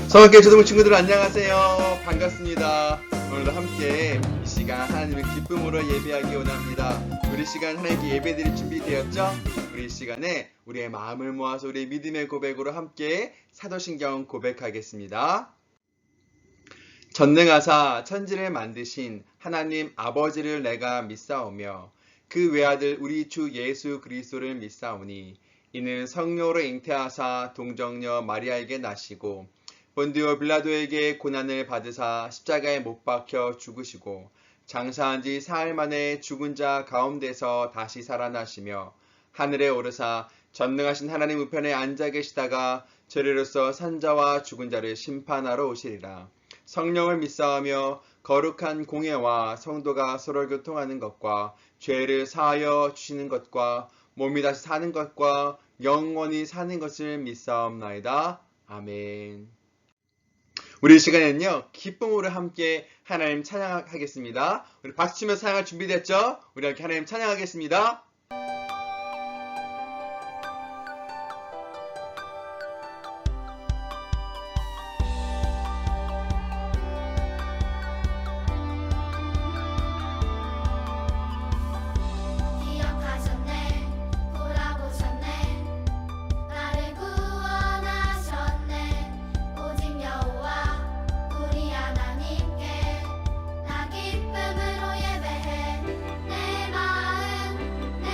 성악교회 초등부 친구들 안녕하세요. 반갑습니다. 오늘도 함께 이 시간 하나님의 기쁨으로 예배하기 원합니다. 우리 시간 하나님께 예배드릴 준비되었죠? 우리 시간에 우리의 마음을 모아서 우리의 믿음의 고백으로 함께 사도신경 고백하겠습니다. 전능하사 천지를 만드신 하나님 아버지를 내가 믿사오며 그 외아들 우리 주 예수 그리스도를 믿사오니 이는 성령으로 잉태하사 동정녀 마리아에게 나시고 본디오 빌라도에게 고난을 받으사 십자가에 못 박혀 죽으시고 장사한 지 사흘 만에 죽은 자 가운데서 다시 살아나시며 하늘에 오르사 전능하신 하나님 우편에 앉아 계시다가 저리로서 산자와 죽은 자를 심판하러 오시리라. 성령을 믿사오며 거룩한 공예와 성도가 서로 교통하는 것과 죄를 사하여 주시는 것과 몸이 다시 사는 것과 영원히 사는 것을 믿사옵나이다. 아멘. 우리 시간에는요, 기쁨으로 함께 하나님 찬양하겠습니다. 우리 박수치며 찬양할 준비됐죠? 우리 함께 하나님 찬양하겠습니다. 내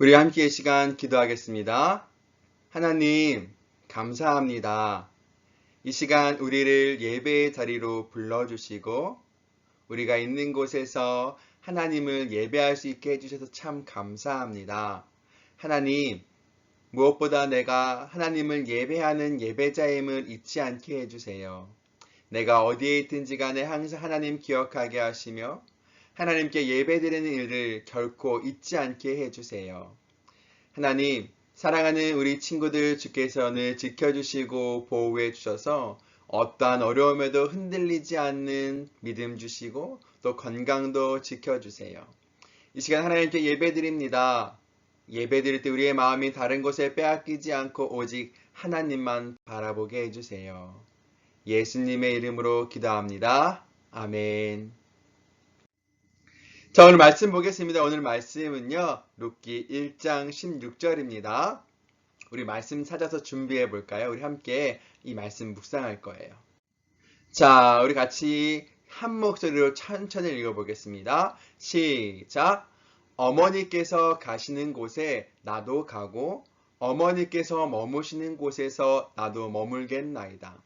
우리 함께 이 시간 기도하겠습니다. 하나님, 감사합니다. 이 시간 우리를 예배의 자리로 불러주시고 우리가 있는 곳에서 하나님을 예배할 수 있게 해주셔서 참 감사합니다. 하나님, 무엇보다 내가 하나님을 예배하는 예배자임을 잊지 않게 해주세요. 내가 어디에 있든지 간에 항상 하나님 기억하게 하시며 하나님께 예배드리는 일을 결코 잊지 않게 해주세요. 하나님, 사랑하는 우리 친구들 주께서 늘 지켜주시고 보호해 주셔서 어떠한 어려움에도 흔들리지 않는 믿음 주시고 또 건강도 지켜주세요. 이 시간 하나님께 예배드립니다. 예배드릴 때 우리의 마음이 다른 곳에 빼앗기지 않고 오직 하나님만 바라보게 해주세요. 예수님의 이름으로 기도합니다. 아멘. 자, 오늘 말씀 보겠습니다. 오늘 말씀은요, 룻기 1장 16절입니다. 우리 말씀 찾아서 준비해 볼까요? 우리 함께 이 말씀 묵상할 거예요. 자, 우리 같이 한 목소리로 천천히 읽어보겠습니다. 시작! 어머니께서 가시는 곳에 나도 가고 어머니께서 머무시는 곳에서 나도 머물겠나이다.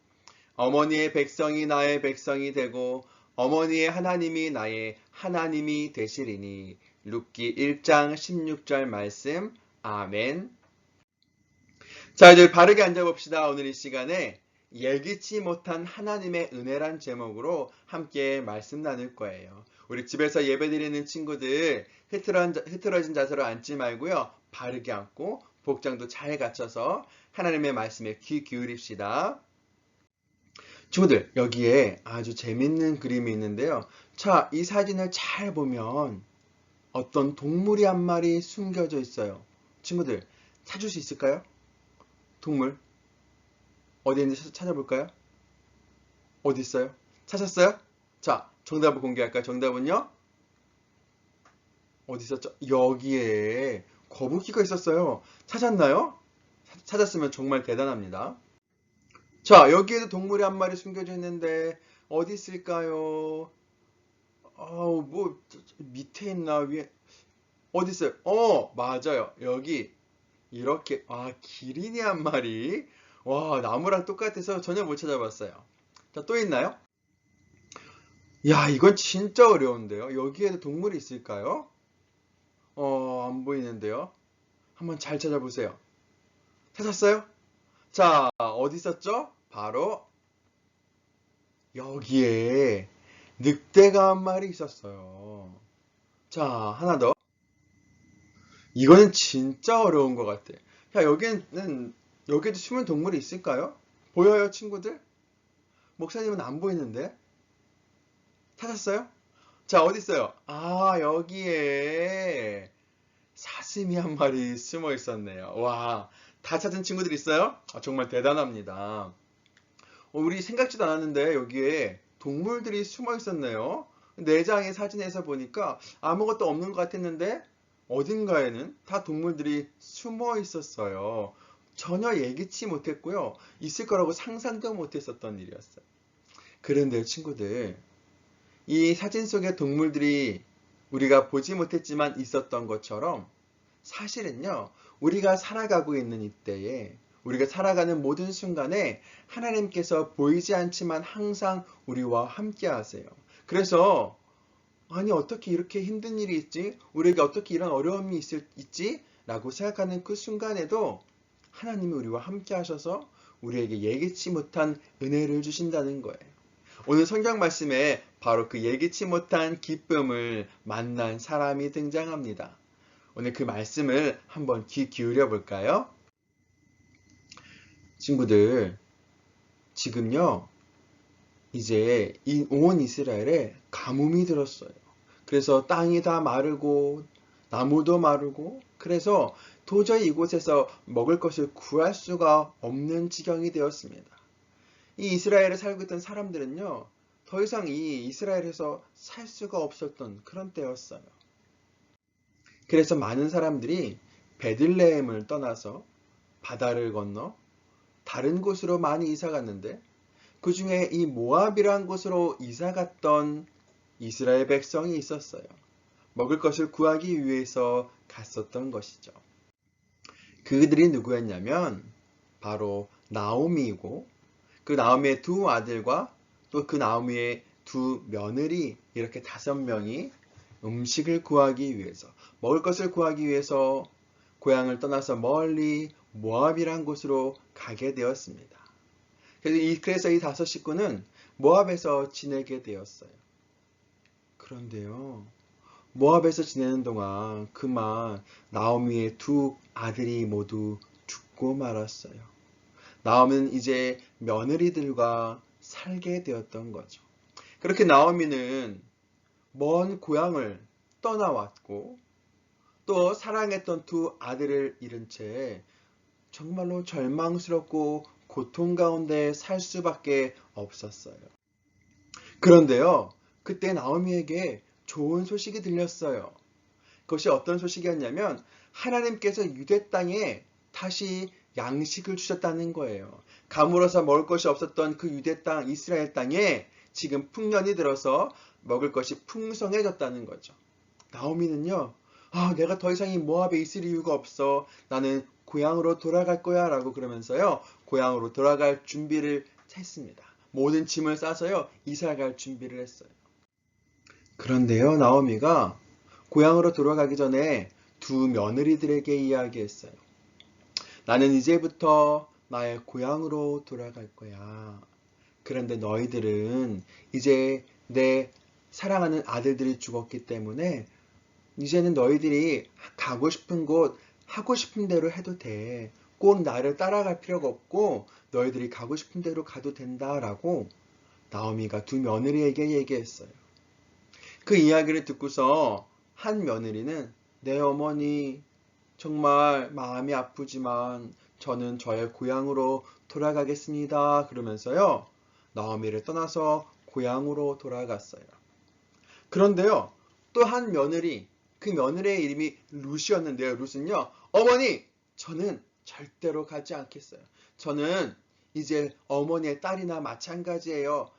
어머니의 백성이 나의 백성이 되고 어머니의 하나님이 나의 하나님이 되시리니. 룻기 1장 16절 말씀. 아멘. 자, 이제 바르게 앉아봅시다. 오늘 이 시간에 예기치 못한 하나님의 은혜란 제목으로 함께 말씀 나눌 거예요. 우리 집에서 예배드리는 친구들 흐트러진 자세로 앉지 말고요. 바르게 앉고 복장도 잘 갖춰서 하나님의 말씀에 귀 기울입시다. 친구들, 여기에 아주 재밌는 그림이 있는데요. 자, 이 사진을 잘 보면 어떤 동물이 한 마리 숨겨져 있어요. 친구들, 찾을 수 있을까요? 동물 어디 있는지 찾아볼까요? 어디 있어요? 찾았어요? 자, 정답을 공개할까요? 정답은요? 어디 있었죠? 여기에 거북이가 있었어요. 찾았나요? 찾았으면 정말 대단합니다. 자, 여기에도 동물이 한 마리 숨겨져 있는데 어디 있을까요? 뭐 밑에 있나 위에 어디 있어요? 맞아요. 여기 이렇게 기린이 한 마리. 와, 나무랑 똑같아서 전혀 못 찾아봤어요. 자, 또 있나요? 야, 이건 진짜 어려운데요. 여기에도 동물이 있을까요? 안 보이는데요. 한번 잘 찾아보세요. 찾았어요? 자, 어디 있었죠? 바로 여기에 늑대가 한 마리 있었어요. 자, 하나 더. 이거는 진짜 어려운 것 같아. 자, 여기에도 숨은 동물이 있을까요? 보여요, 친구들? 목사님은 안 보이는데? 찾았어요? 자, 어디 있어요? 여기에 사슴이 한 마리 숨어 있었네요. 와, 다 찾은 친구들 있어요? 정말 대단합니다. 우리 생각지도 않았는데 여기에 동물들이 숨어 있었네요. 4장의 사진에서 보니까 아무것도 없는 것 같았는데 어딘가에는 다 동물들이 숨어 있었어요. 전혀 예기치 못했고요. 있을 거라고 상상도 못했었던 일이었어요. 그런데 친구들, 이 사진 속의 동물들이 우리가 보지 못했지만 있었던 것처럼 사실은요, 우리가 살아가고 있는 이때에 우리가 살아가는 모든 순간에 하나님께서 보이지 않지만 항상 우리와 함께 하세요. 그래서 아니, 어떻게 이렇게 힘든 일이 있지? 우리에게 어떻게 이런 어려움이 있지? 라고 생각하는 그 순간에도 하나님이 우리와 함께 하셔서 우리에게 예기치 못한 은혜를 주신다는 거예요. 오늘 성경 말씀에 바로 그 예기치 못한 기쁨을 만난 사람이 등장합니다. 오늘 그 말씀을 한번 귀 기울여 볼까요? 친구들, 지금요, 이제 온 이스라엘에 가뭄이 들었어요. 그래서 땅이 다 마르고 나무도 마르고 그래서 도저히 이곳에서 먹을 것을 구할 수가 없는 지경이 되었습니다. 이 이스라엘에 살고 있던 사람들은요, 더 이상 이 이스라엘에서 살 수가 없었던 그런 때였어요. 그래서 많은 사람들이 베들레헴을 떠나서 바다를 건너 다른 곳으로 많이 이사 갔는데 그 중에 이 모압이라는 곳으로 이사 갔던 이스라엘 백성이 있었어요. 먹을 것을 구하기 위해서 갔었던 것이죠. 그들이 누구였냐면 바로 나오미이고 그 나오미의 두 아들과 또 그 나오미의 두 며느리 이렇게 5명이 음식을 구하기 위해서 먹을 것을 구하기 위해서 고향을 떠나서 멀리 모압이란 곳으로 가게 되었습니다. 그래서 이 5식구는 모압에서 지내게 되었어요. 그런데요, 모압에서 지내는 동안 그만 나오미의 두 아들이 모두 죽고 말았어요. 나오미는 이제 며느리들과 살게 되었던 거죠. 그렇게 나오미는 먼 고향을 떠나왔고 또 사랑했던 두 아들을 잃은 채 정말로 절망스럽고 고통 가운데 살 수밖에 없었어요. 그런데요, 그때 나오미에게 좋은 소식이 들렸어요. 그것이 어떤 소식이었냐면 하나님께서 유대 땅에 다시 양식을 주셨다는 거예요. 가물어서 먹을 것이 없었던 그 유대 땅, 이스라엘 땅에 지금 풍년이 들어서 먹을 것이 풍성해졌다는 거죠. 나오미는요, 내가 더 이상 이 모압에 있을 이유가 없어. 나는 고향으로 돌아갈 거야 라고 그러면서요, 고향으로 돌아갈 준비를 했습니다. 모든 짐을 싸서요, 이사 갈 준비를 했어요. 그런데요, 나오미가 고향으로 돌아가기 전에 두 며느리들에게 이야기했어요. 나는 이제부터 나의 고향으로 돌아갈 거야. 그런데 너희들은 이제 내 사랑하는 아들들이 죽었기 때문에 이제는 너희들이 가고 싶은 곳, 하고 싶은 대로 해도 돼. 꼭 나를 따라갈 필요가 없고 너희들이 가고 싶은 대로 가도 된다라고 나오미가 두 며느리에게 얘기했어요. 그 이야기를 듣고서 한 며느리는 내 어머니 정말 마음이 아프지만 저는 저의 고향으로 돌아가겠습니다. 그러면서요, 나오미를 떠나서 고향으로 돌아갔어요. 그런데요, 또 한 며느리, 그 며느리의 이름이 룻이었는데요. 룻은요, 어머니, 저는 절대로 가지 않겠어요. 저는 이제 어머니의 딸이나 마찬가지예요.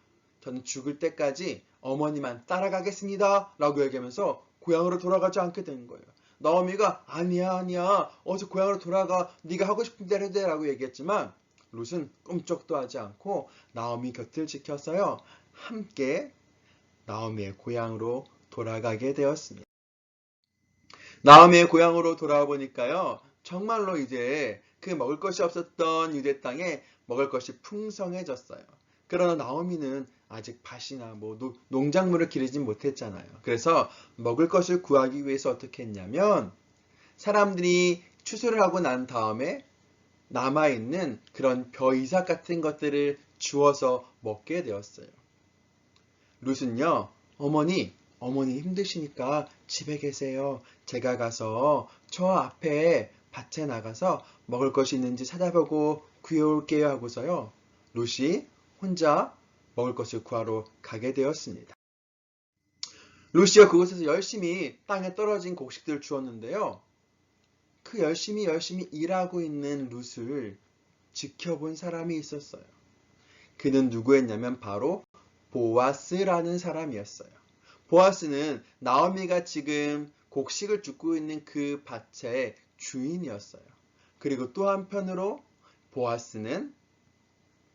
저는 죽을 때까지 어머니만 따라가겠습니다. 라고 얘기하면서 고향으로 돌아가지 않게 된 거예요. 나오미가 아니야 어서 고향으로 돌아가, 네가 하고 싶은 대로 해도 돼 라고 얘기했지만 룻은 꿈쩍도 하지 않고 나오미 곁을 지켜서요, 함께 나오미의 고향으로 돌아가게 되었습니다. 나오미의 고향으로 돌아와 보니까요, 정말로 이제 그 먹을 것이 없었던 유대 땅에 먹을 것이 풍성해졌어요. 그러나 나오미는 아직 밭이나 농작물을 기르지 못했잖아요. 그래서 먹을 것을 구하기 위해서 어떻게 했냐면 사람들이 추수를 하고 난 다음에 남아있는 그런 벼이삭 같은 것들을 주워서 먹게 되었어요. 룻은요, 어머니 힘드시니까 집에 계세요. 제가 가서 저 앞에 밭에 나가서 먹을 것이 있는지 찾아보고 구해올게요 하고서요, 룻이 혼자 먹을 것을 구하러 가게 되었습니다. 룻이가 그곳에서 열심히 땅에 떨어진 곡식들을 주었는데요, 그 열심히 일하고 있는 룻을 지켜본 사람이 있었어요. 그는 누구였냐면 바로 보아스라는 사람이었어요. 보아스는 나오미가 지금 곡식을 줍고 있는 그 밭의 주인이었어요. 그리고 또 한편으로 보아스는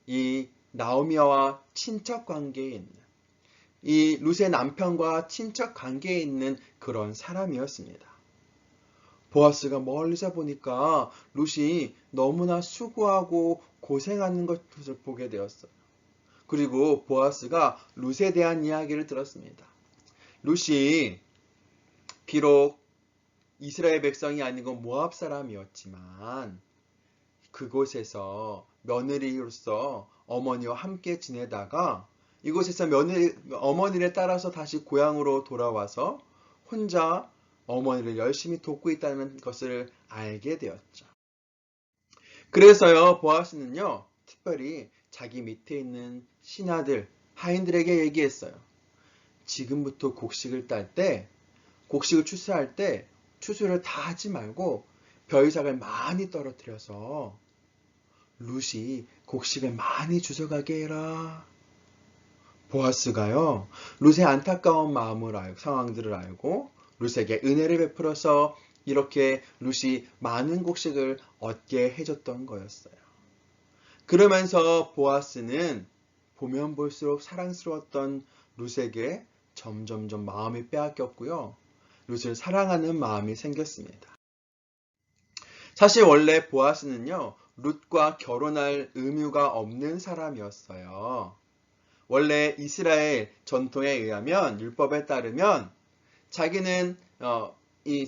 이 나오미와 친척 관계에 있는, 이 룻의 남편과 친척 관계에 있는 그런 사람이었습니다. 보아스가 멀리서 보니까 룻이 너무나 수고하고 고생하는 것을 보게 되었어요. 그리고 보아스가 룻에 대한 이야기를 들었습니다. 룻이 비록 이스라엘 백성이 아니고 모압 사람이었지만 그곳에서 며느리로서 어머니와 함께 지내다가 이곳에서 어머니를 따라서 다시 고향으로 돌아와서 혼자 어머니를 열심히 돕고 있다는 것을 알게 되었죠. 그래서요, 보아스는요, 특별히 자기 밑에 있는 신하들, 하인들에게 얘기했어요. 지금부터 곡식을 딸 때, 곡식을 추수할 때 추수를 다 하지 말고 벼이삭을 많이 떨어뜨려서 룻이 곡식을 많이 주워가게 해라. 보아스가요, 룻의 안타까운 상황들을 알고 룻에게 은혜를 베풀어서 이렇게 룻이 많은 곡식을 얻게 해줬던 거였어요. 그러면서 보아스는 보면 볼수록 사랑스러웠던 룻에게 점점점 마음이 빼앗겼고요. 룻을 사랑하는 마음이 생겼습니다. 사실 원래 보아스는요, 룻과 결혼할 의무가 없는 사람이었어요. 원래 이스라엘 전통에 의하면, 율법에 따르면 자기는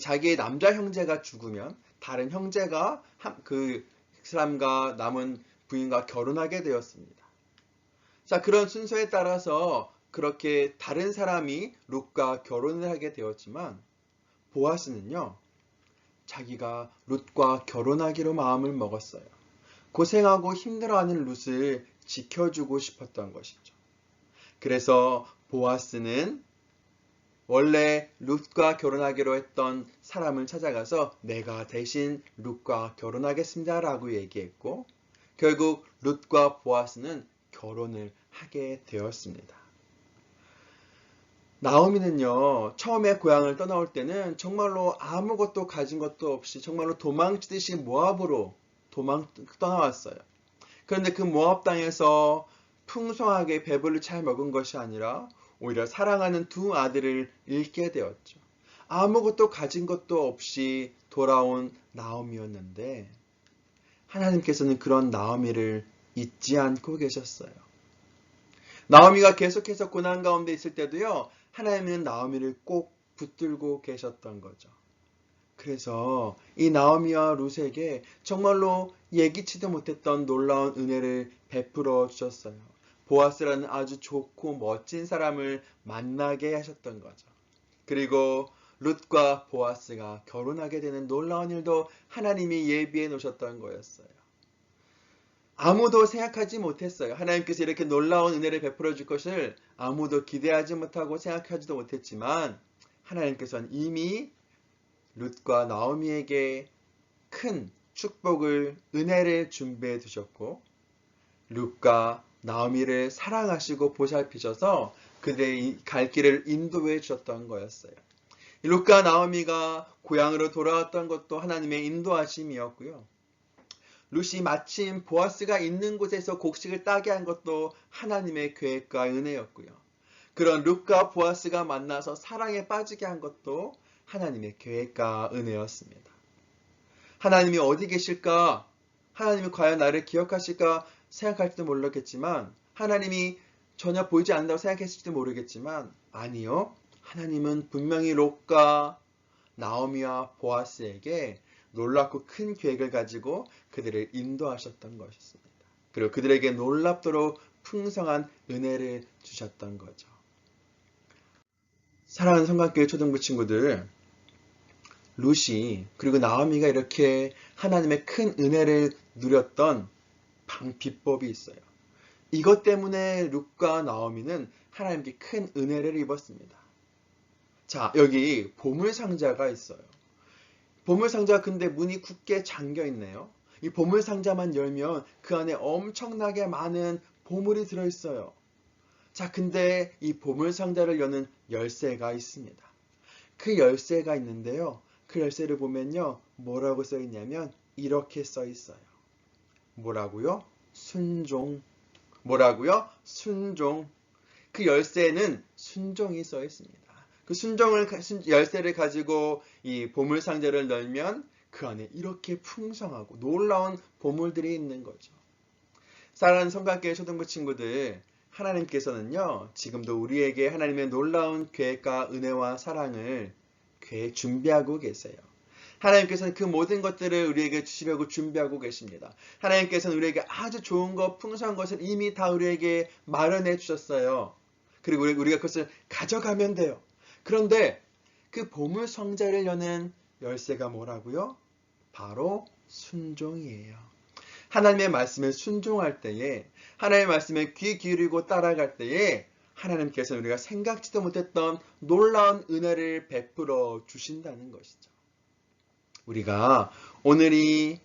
자기의 남자 형제가 죽으면 다른 형제가 그 사람과 남은 부인과 결혼하게 되었습니다. 자, 그런 순서에 따라서 그렇게 다른 사람이 룻과 결혼을 하게 되었지만 보아스는요, 자기가 룻과 결혼하기로 마음을 먹었어요. 고생하고 힘들어하는 룻을 지켜주고 싶었던 것이죠. 그래서 보아스는 원래 룻과 결혼하기로 했던 사람을 찾아가서 내가 대신 룻과 결혼하겠습니다 라고 얘기했고, 결국 룻과 보아스는 결혼을 하게 되었습니다. 나오미는요, 처음에 고향을 떠나올 때는 정말로 아무것도 가진 것도 없이 정말로 도망치듯이 모압으로 떠나왔어요. 그런데 그 모압 땅에서 풍성하게 배불리 잘 먹은 것이 아니라 오히려 사랑하는 두 아들을 잃게 되었죠. 아무것도 가진 것도 없이 돌아온 나오미였는데 하나님께서는 그런 나오미를 잊지 않고 계셨어요. 나오미가 계속해서 고난 가운데 있을 때도요, 하나님은 나오미를 꼭 붙들고 계셨던 거죠. 그래서 이 나오미와 룻에게 정말로 예기치도 못했던 놀라운 은혜를 베풀어 주셨어요. 보아스라는 아주 좋고 멋진 사람을 만나게 하셨던 거죠. 그리고 룻과 보아스가 결혼하게 되는 놀라운 일도 하나님이 예비해 놓으셨던 거였어요. 아무도 생각하지 못했어요. 하나님께서 이렇게 놀라운 은혜를 베풀어 줄 것을 아무도 기대하지 못하고 생각하지도 못했지만 하나님께서는 이미 룻과 나오미에게 큰 축복을, 은혜를 준비해 두셨고 룻과 나오미를 사랑하시고 보살피셔서 그들의 갈 길을 인도해 주셨던 거였어요. 룻과 나오미가 고향으로 돌아왔던 것도 하나님의 인도하심이었고요. 룻이 마침 보아스가 있는 곳에서 곡식을 따게 한 것도 하나님의 계획과 은혜였고요. 그런 룻과 보아스가 만나서 사랑에 빠지게 한 것도 하나님의 계획과 은혜였습니다. 하나님이 어디 계실까? 하나님이 과연 나를 기억하실까 생각할지도 모르겠지만 하나님이 전혀 보이지 않는다고 생각했을지도 모르겠지만 아니요. 하나님은 분명히 롯과 나오미와 보아스에게 놀랍고 큰 계획을 가지고 그들을 인도하셨던 것이었습니다. 그리고 그들에게 놀랍도록 풍성한 은혜를 주셨던 거죠. 사랑하는 성관교회 초등부 친구들, 룻이 그리고 나오미가 이렇게 하나님의 큰 은혜를 누렸던 비법이 있어요. 이것 때문에 룻과 나오미는 하나님께 큰 은혜를 입었습니다. 자, 여기 보물상자가 있어요. 보물상자 근데 문이 굳게 잠겨 있네요. 이 보물상자만 열면 그 안에 엄청나게 많은 보물이 들어있어요. 자, 근데 이 보물상자를 여는 열쇠가 있습니다. 그 열쇠가 있는데요. 그 열쇠를 보면요. 뭐라고 써 있냐면 이렇게 써 있어요. 뭐라고요? 순종. 뭐라고요? 순종. 그 열쇠에는 순종이 써 있습니다. 그 열쇠를 가지고 이 보물상자를 열면 그 안에 이렇게 풍성하고 놀라운 보물들이 있는 거죠. 사랑하는 성관교회 초등부 친구들, 하나님께서는요, 지금도 우리에게 하나님의 놀라운 계획과 은혜와 사랑을 준비하고 계세요. 하나님께서는 그 모든 것들을 우리에게 주시려고 준비하고 계십니다. 하나님께서는 우리에게 아주 좋은 것, 풍성한 것을 이미 다 우리에게 마련해 주셨어요. 그리고 우리가 그것을 가져가면 돼요. 그런데 그 보물 상자를 여는 열쇠가 뭐라고요? 바로 순종이에요. 하나님의 말씀에 순종할 때에, 하나님의 말씀에 귀 기울이고 따라갈 때에 하나님께서는 우리가 생각지도 못했던 놀라운 은혜를 베풀어 주신다는 것이죠. 우리가 오늘 이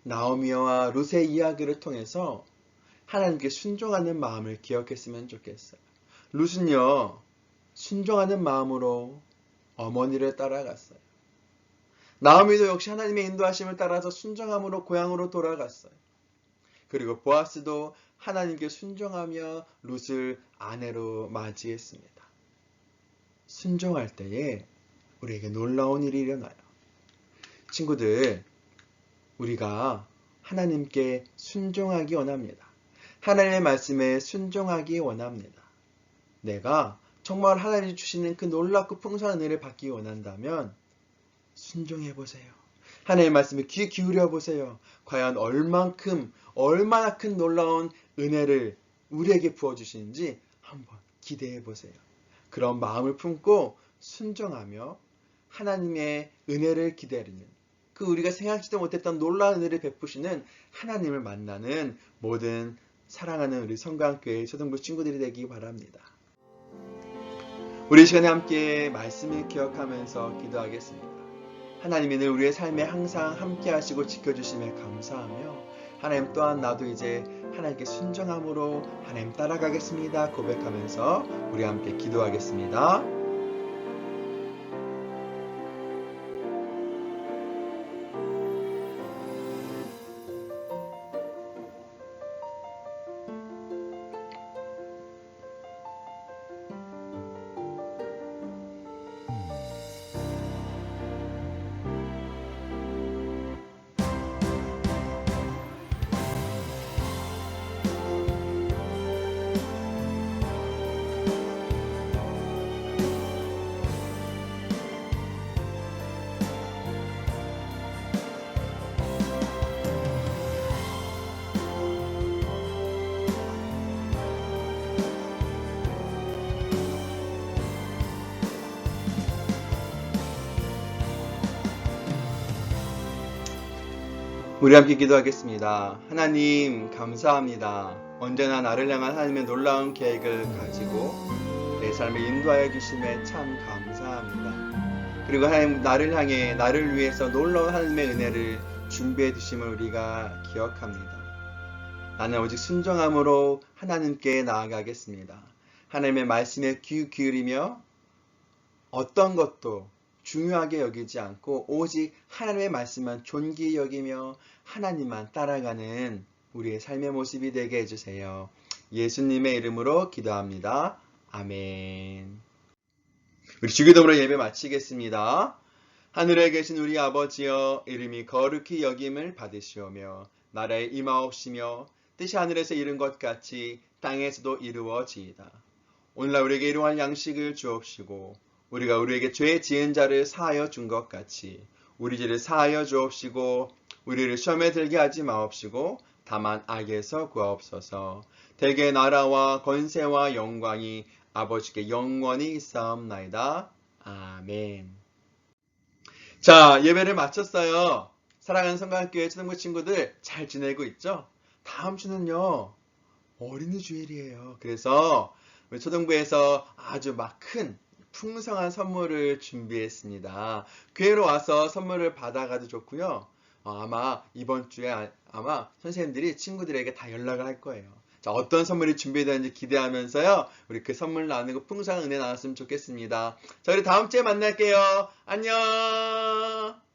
나오미와 룻의 이야기를 통해서 하나님께 순종하는 마음을 기억했으면 좋겠어요. 룻은요, 순종하는 마음으로 어머니를 따라갔어요. 나오미도 역시 하나님의 인도하심을 따라서 순종함으로 고향으로 돌아갔어요. 그리고 보아스도 하나님께 순종하며 룻을 아내로 맞이했습니다. 순종할 때에 우리에게 놀라운 일이 일어나요. 친구들, 우리가 하나님께 순종하기 원합니다. 하나님의 말씀에 순종하기 원합니다. 내가 정말 하나님이 주시는 그 놀랍고 풍성한 은혜를 받기 원한다면 순종해 보세요. 하나님의 말씀에 귀 기울여 보세요. 과연 얼마나 큰 놀라운 은혜를 우리에게 부어주시는지 한번 기대해 보세요. 그런 마음을 품고 순종하며 하나님의 은혜를 기다리는, 그 우리가 생각지도 못했던 놀라운 은혜를 베푸시는 하나님을 만나는 모든 사랑하는 우리 성광교회 초등부 친구들이 되기 바랍니다. 우리 시간에 함께 말씀을 기억하면서 기도하겠습니다. 하나님이 늘 우리의 삶에 항상 함께 하시고 지켜주심에 감사하며, 하나님 또한 나도 이제 하나님께 순종함으로 하나님 따라가겠습니다 고백하면서 우리 함께 기도하겠습니다. 우리 함께 기도하겠습니다. 하나님 감사합니다. 언제나 나를 향한 하나님의 놀라운 계획을 가지고 내 삶을 인도하여 주심에 참 감사합니다. 그리고 하나님 나를 위해서 놀라운 하나님의 은혜를 준비해 두심을 우리가 기억합니다. 나는 오직 순종함으로 하나님께 나아가겠습니다. 하나님의 말씀에 귀 기울이며 어떤 것도 중요하게 여기지 않고 오직 하나님의 말씀만 존귀히 여기며 하나님만 따라가는 우리의 삶의 모습이 되게 해주세요. 예수님의 이름으로 기도합니다. 아멘. 우리 주기도문으로 예배 마치겠습니다. 하늘에 계신 우리 아버지여, 이름이 거룩히 여김을 받으시오며 나라에 임하옵시며 뜻이 하늘에서 이룬 것 같이 땅에서도 이루어지이다. 오늘날 우리에게 일용할 양식을 주옵시고 우리가 우리에게 죄 지은 자를 사하여 준 것 같이 우리 죄를 사하여 주옵시고 우리를 시험에 들게 하지 마옵시고 다만 악에서 구하옵소서. 대개 나라와 권세와 영광이 아버지께 영원히 있사옵나이다. 아멘. 자, 예배를 마쳤어요. 사랑하는 성광교회 초등부 친구들 잘 지내고 있죠? 다음 주는요 어린이 주일이에요. 그래서 우리 초등부에서 아주 큰 풍성한 선물을 준비했습니다. 교회로 와서 선물을 받아가도 좋고요. 아마 이번 주에 아마 선생님들이 친구들에게 다 연락을 할 거예요. 자, 어떤 선물이 준비되는지 기대하면서요. 우리 그 선물 나누고 풍성한 은혜 나눴으면 좋겠습니다. 자, 우리 다음 주에 만날게요. 안녕.